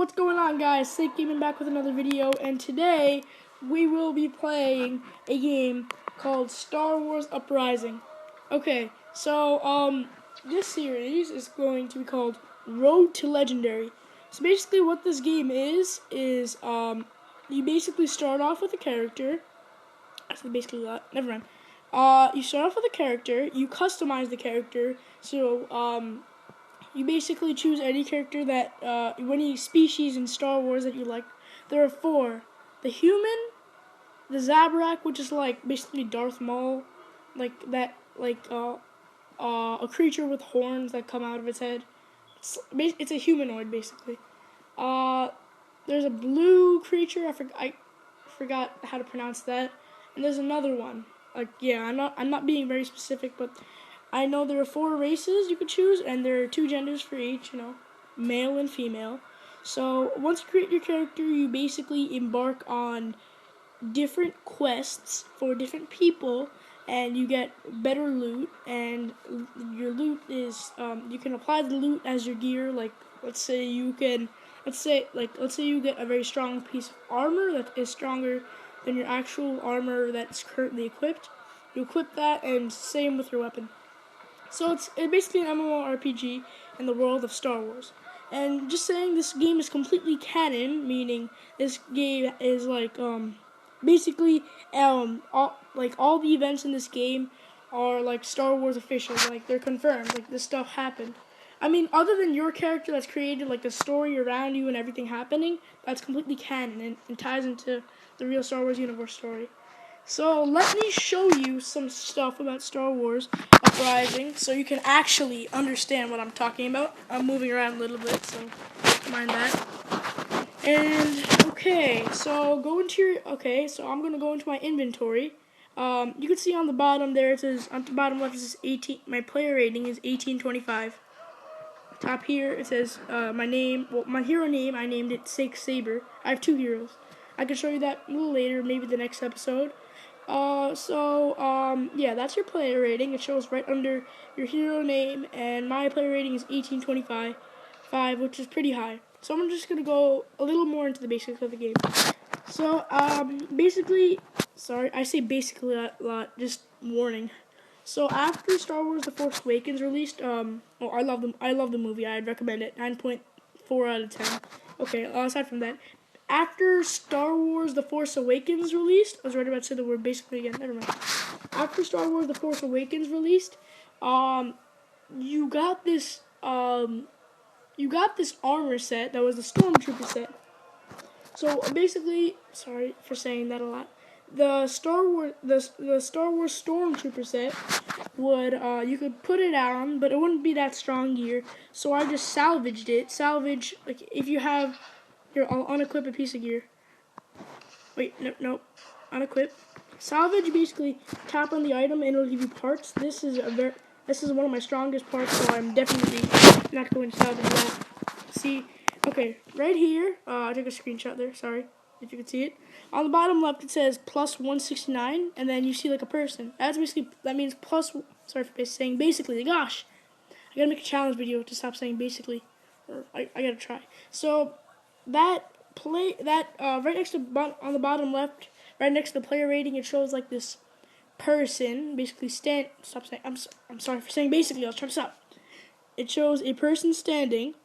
What's going on, guys? Sick Gaming back with another video, and today we will be playing a game called Star Wars Uprising. Okay, so this series is going to be called Road to Legendary. So basically what this game is you basically start off with a character. That's basically that. Never mind. You start off with a character, you customize the character, so you basically choose any character that, any species in Star Wars that you like. There are 4. The human, the Zabrak, which is like basically Darth Maul, like that, a creature with horns that come out of its head. It's a humanoid, basically. There's a blue creature, I forgot how to pronounce that. And there's another one. I'm not being very specific, but I know there are 4 races you could choose, and there are 2 genders for each, male and female. So once you create your character, you basically embark on different quests for different people, and you get better loot, and your loot is, you can apply the loot as your gear. Like, let's say you get a very strong piece of armor that is stronger than your actual armor that's currently equipped. You equip that, and same with your weapon. So it's basically an MMORPG in the world of Star Wars. And just saying, this game is completely canon, meaning this game is basically all the events in this game are like Star Wars official, like they're confirmed, like this stuff happened. I mean, other than your character that's created, like the story around you and everything happening, that's completely canon and ties into the real Star Wars universe story. So let me show you some stuff about Star Wars Uprising so you can actually understand what I'm talking about. I'm moving around a little bit, so mind that. And so I'm going to go into my inventory. You can see on the bottom there, it says, on the bottom left it says 18, my player rating is 1825. Top here it says my hero name, I named it Saber. I have 2 heroes. I can show you that a little later, maybe the next episode. That's your player rating. It shows right under your hero name, and my player rating is 1825, which is pretty high. So I'm just gonna go a little more into the basics of the game. So, basically, sorry, I say basically a lot, just warning. So after Star Wars The Force Awakens released, I love the movie, I'd recommend it, 9.4 out of 10. Okay, aside from that, after Star Wars The Force Awakens released, I was right about to say the word basically again, never mind. After Star Wars The Force Awakens released, you got this armor set that was the Stormtrooper set. So basically, sorry for saying that a lot. The Star Wars Stormtrooper set would you could put it on, but it wouldn't be that strong gear. So I just salvaged it. Salvage, like if you have here, I'll unequip a piece of gear. Wait, no, unequip. Salvage, basically tap on the item and it'll give you parts. This is one of my strongest parts, so I'm definitely not going to salvage that. See, okay, right here, I took a screenshot there, sorry if you can see it. On the bottom left it says plus 169, and then you see like a person. That means plus, sorry for saying basically, gosh, I gotta make a challenge video to stop saying basically, or I gotta try. So, right next to, on the bottom left, right next to the player rating, it shows like this person basically stop saying, I'm sorry for saying basically, I'll try to stop. It shows a person standing,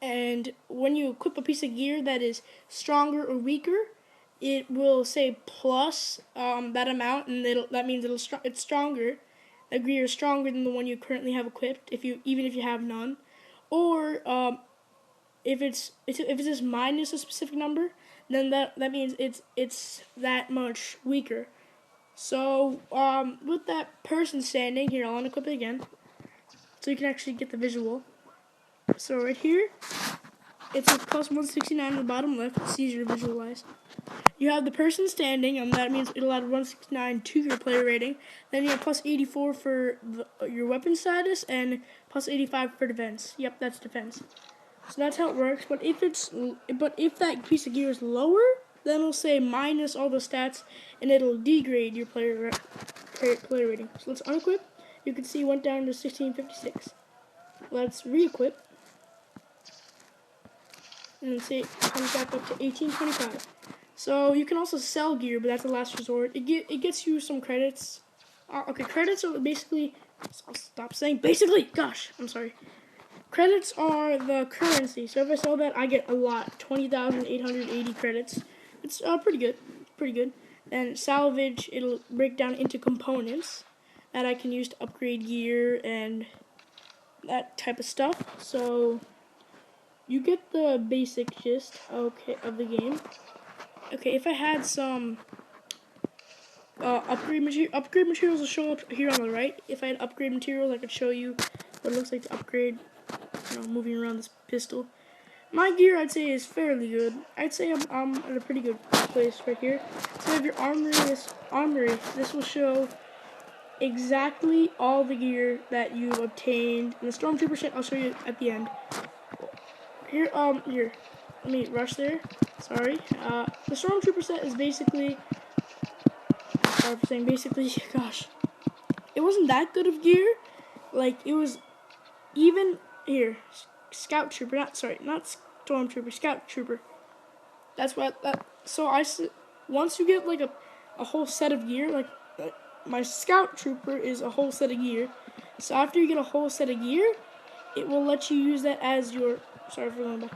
and when you equip a piece of gear that is stronger or weaker, it will say plus that amount, and that means it's stronger. That gear is stronger than the one you currently have equipped, even if you have none. Or if it says minus a specific number, then that means it's that much weaker. So with that person standing here, I'll unequip it again, so you can actually get the visual. So right here, it says plus 169 on the bottom left. It's easier to visualize. You have the person standing, and that means it'll add 169 to your player rating. Then you have plus 84 for your weapon status, and plus 85 for defense. Yep, that's defense. So that's how it works. But if that piece of gear is lower, then it'll say minus all the stats, and it'll degrade your player rating. So let's unequip. You can see it went down to 1656. Let's re-equip. and then say it comes back up to 1825. So you can also sell gear, but that's the last resort. It gets you some credits. Okay, credits are basically. I'll stop saying basically. Gosh, I'm sorry. Credits are the currency. So if I sell that, I get a lot. 20,880 credits. It's pretty good. Pretty good. And salvage, it'll break down into components that I can use to upgrade gear and that type of stuff. So you get the basic gist, okay, of the game. Okay, if I had some upgrade materials will show up here on the right. If I had upgrade materials, I could show you what it looks like to upgrade. Moving around this pistol. My gear, I'd say, is fairly good. I'd say I'm at a pretty good place right here. So if your armory, this will show exactly all the gear that you've obtained. And the stormtrooper shit, I'll show you at the end. Here, here. Let me rush there. Sorry. The stormtrooper set is basically. Sorry for saying basically. Gosh, it wasn't that good of gear. Like it was even here. Scout trooper, not stormtrooper, scout trooper. That's what so once you get like a whole set of gear, like my scout trooper is a whole set of gear. So after you get a whole set of gear, it will let you use that as your sorry for going back.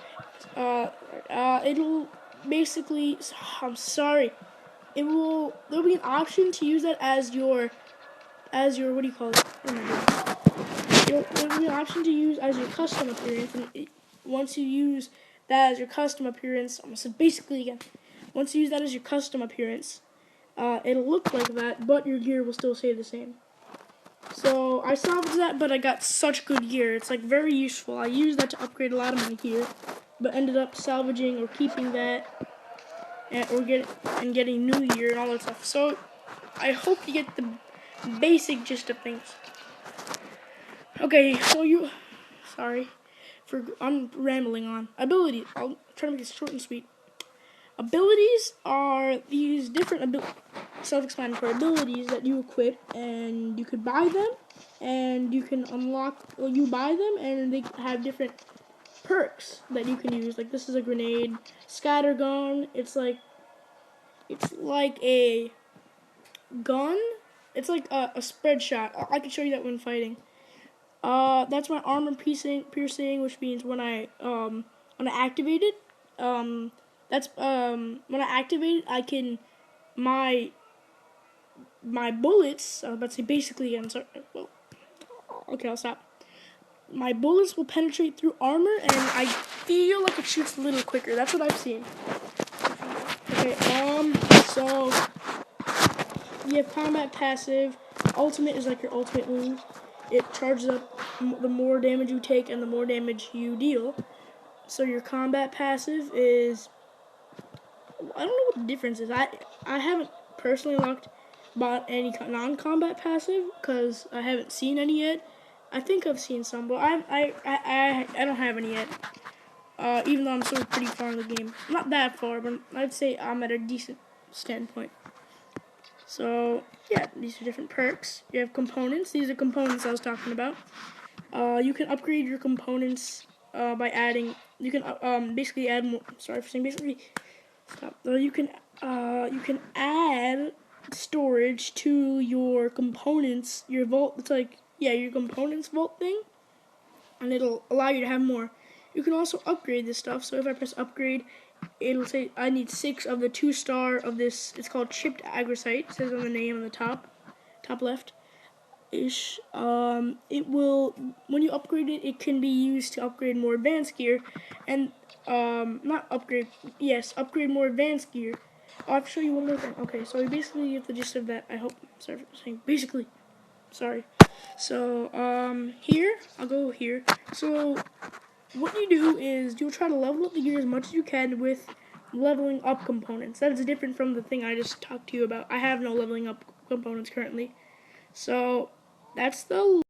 It'll basically there'll be an option to use that as your what do you call it? Oh my God. There'll be an option to use as your custom appearance, and once you use that as your custom appearance, almost said basically again, once you use that as your custom appearance, it'll look like that, but your gear will still stay the same. So I salvaged that, but I got such good gear. It's like very useful. I used that to upgrade a lot of my gear, but ended up salvaging or keeping that, and getting new gear and all that stuff. So I hope you get the basic gist of things. Okay, so I'm rambling on. Abilities, I'll try to make it short and sweet. Abilities are these different self-explanatory abilities that you equip, and you could buy them, and you can unlock, you buy them, and they have different perks that you can use. Like this is a grenade, scattergun, it's like a gun, it's like a spread shot. I can show you that when fighting. That's my armor piercing, which means when I activate it, when I activate it, I can my bullets. I was about to say basically. I'm sorry. Well, okay, I'll stop. My bullets will penetrate through armor, and I feel like it shoots a little quicker. That's what I've seen. Okay. So you have combat passive. Ultimate is like your ultimate wound. It charges up the more damage you take and the more damage you deal. So your combat passive is, I don't know what the difference is. I haven't personally bought any non-combat passive because I haven't seen any yet. I think I've seen some, but I don't have any yet. Even though I'm still pretty far in the game. Not that far, but I'd say I'm at a decent standpoint. So, yeah, these are different perks. You have components. These are components I was talking about. You can upgrade your components by adding. You can basically add more. Sorry for saying basically. Stop. You can add storage to your components. Your vault. It's like your components vault thing, and it'll allow you to have more. You can also upgrade this stuff. So if I press upgrade, it'll say I need 6 of the 2-star of this. It's called chipped agrosite. It says on the name on the top left ish. It will, when you upgrade it, it can be used to upgrade more advanced gear, and upgrade more advanced gear. I'll have to show you one more thing. Okay, so you basically get the gist of that. I hope. Sorry for saying basically. Sorry. So here I'll go here. So what you do is you'll try to level up the gear as much as you can with leveling up components. That is different from the thing I just talked to you about. I have no leveling up components currently. So that's the